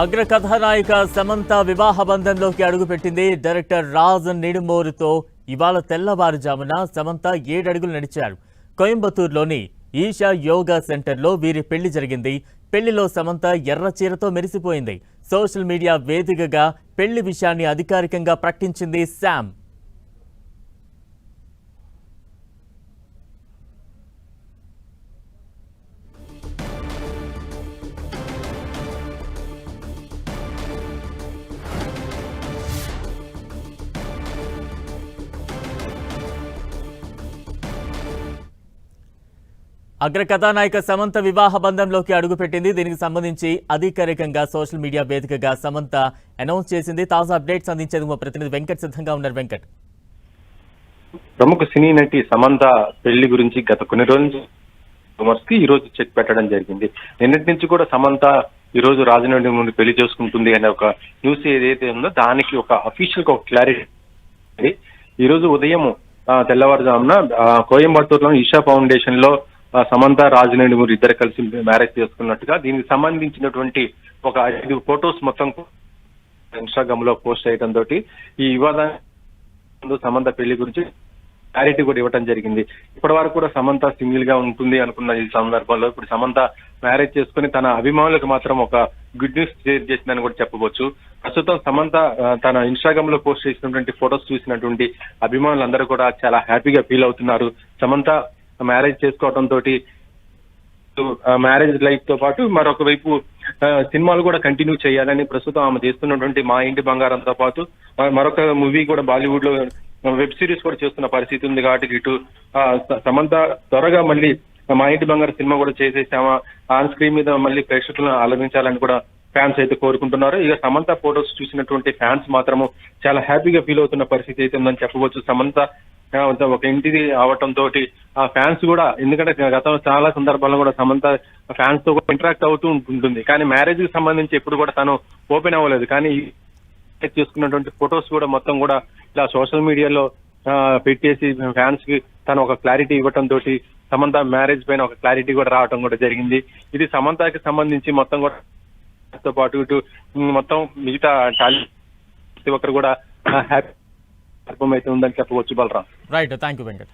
అగ్ర కథానాయిక సమంత వివాహ బంధంలోకి అడుగుపెట్టింది. డైరెక్టర్ రాజ్ నిడుమోరుతో ఇవాళ తెల్లవారుజామున సమంత 7 అడుగులు నడిచారు. కోయంబత్తూరులోని ఈషా యోగా సెంటర్లో వీరి పెళ్లి జరిగింది. పెళ్లిలో సమంత ఎర్ర చీరతో మెరిసిపోయింది. సోషల్ మీడియా వేదికగా పెళ్లి విషయాన్ని అధికారికంగా ప్రకటించింది శామ్. అగ్ర కథానాయిక సమంత వివాహ బంధంలోకి అడుగుపెట్టింది. దీనికి సంబంధించి అధికారికంగా సోషల్ మీడియా వేదికగా సమంత అనౌన్స్ చేసింది. తాజా అప్డేట్స్ అందించేందుకు మా ప్రతినిధి వెంకట్ సిద్ధంగా ఉన్నారు. వెంకట్, ప్రముఖ సినీ నటి సమంత పెళ్లి గురించి గత కొన్ని రోజుల నుంచి ఈ రోజు చెక్ పెట్టడం జరిగింది. నిన్నటి నుంచి కూడా సమంత ఈ రోజు రాజమండ్రి ముందు పెళ్లి చేసుకుంటుంది అనే ఒక న్యూస్ ఏదైతే ఉందో దానికి ఒక అఫీషియల్ గా ఒక క్లారిటీ ఈ రోజు ఉదయం తెల్లవారుజామున కోయంబత్తూరులో ఈషా ఫౌండేషన్ లో సమంత రాజనండిమూరి ఇద్దరు కలిసి మ్యారేజ్ చేసుకున్నట్టుగా దీనికి సంబంధించినటువంటి ఒక 5 ఫొటోస్ మొత్తం ఇన్స్టాగ్రామ్ లో పోస్ట్ చేయడం తోటి ఈ వివాదం సమంత పెళ్లి గురించి క్లారిటీ కూడా ఇవ్వడం జరిగింది. ఇప్పటి వరకు కూడా సమంత సింగిల్ గా ఉంటుంది అనుకున్న ఈ సందర్భంలో ఇప్పుడు సమంత మ్యారేజ్ చేసుకుని తన అభిమానులకు మాత్రం ఒక గుడ్ న్యూస్ షేర్ చేసిందని కూడా చెప్పవచ్చు. ప్రస్తుతం సమంత తన ఇన్స్టాగ్రామ్ లో పోస్ట్ చేసినటువంటి ఫొటోస్ చూసినటువంటి అభిమానులందరూ కూడా చాలా హ్యాపీగా ఫీల్ అవుతున్నారు. సమంత మ్యారేజ్ చేసుకోవడం తోటి మ్యారేజ్ లైఫ్ తో పాటు మరొక వైపు సినిమాలు కూడా కంటిన్యూ చేయాలని ప్రస్తుతం ఆమె చేస్తున్నటువంటి మా ఇంటి బంగారంతో పాటు మరొక మూవీ కూడా బాలీవుడ్ లో వెబ్ సిరీస్ కూడా చేస్తున్న పరిస్థితి ఉంది. కాబట్టి ఇటు సమంత త్వరగా మళ్ళీ మా ఇంటి బంగారు సినిమా కూడా చేసేసామా ఆన్ స్క్రీన్ మీద మళ్ళీ ప్రేక్షకులను అలరించాలని కూడా ఫ్యాన్స్ అయితే కోరుకుంటున్నారు. ఇక సమంత ఫొటోస్ చూసినటువంటి ఫ్యాన్స్ మాత్రము చాలా హ్యాపీగా ఫీల్ అవుతున్న పరిస్థితి అయితే ఉందని చెప్పవచ్చు. సమంత ఒక ఇంటిది అవటం తోటి ఆ ఫ్యాన్స్ కూడా, ఎందుకంటే గత చాలా సందర్భాల్లో కూడా సమంత ఫ్యాన్స్ తో ఇంటరాక్ట్ అవుతూ ఉంటుంది, కానీ మ్యారేజ్ కి సంబంధించి ఎప్పుడు కూడా తను ఓపెన్ అవ్వలేదు. కానీ చేసుకున్నటువంటి ఫొటోస్ కూడా మొత్తం కూడా ఇలా సోషల్ మీడియాలో పెట్టేసి ఫ్యాన్స్ కి తను ఒక క్లారిటీ ఇవ్వటం తోటి సమంత మ్యారేజ్ పైన ఒక క్లారిటీ కూడా రావడం కూడా జరిగింది. ఇది సమంతకి సంబంధించి మొత్తం కూడా తో పాటు ఇటు మొత్తం మిగతా టాలెంట్ ప్రతి ఒక్కరు కూడా హ్యాపీ అయితే ఉందని చెప్పవచ్చు. Balram. Right, thank you Venkat.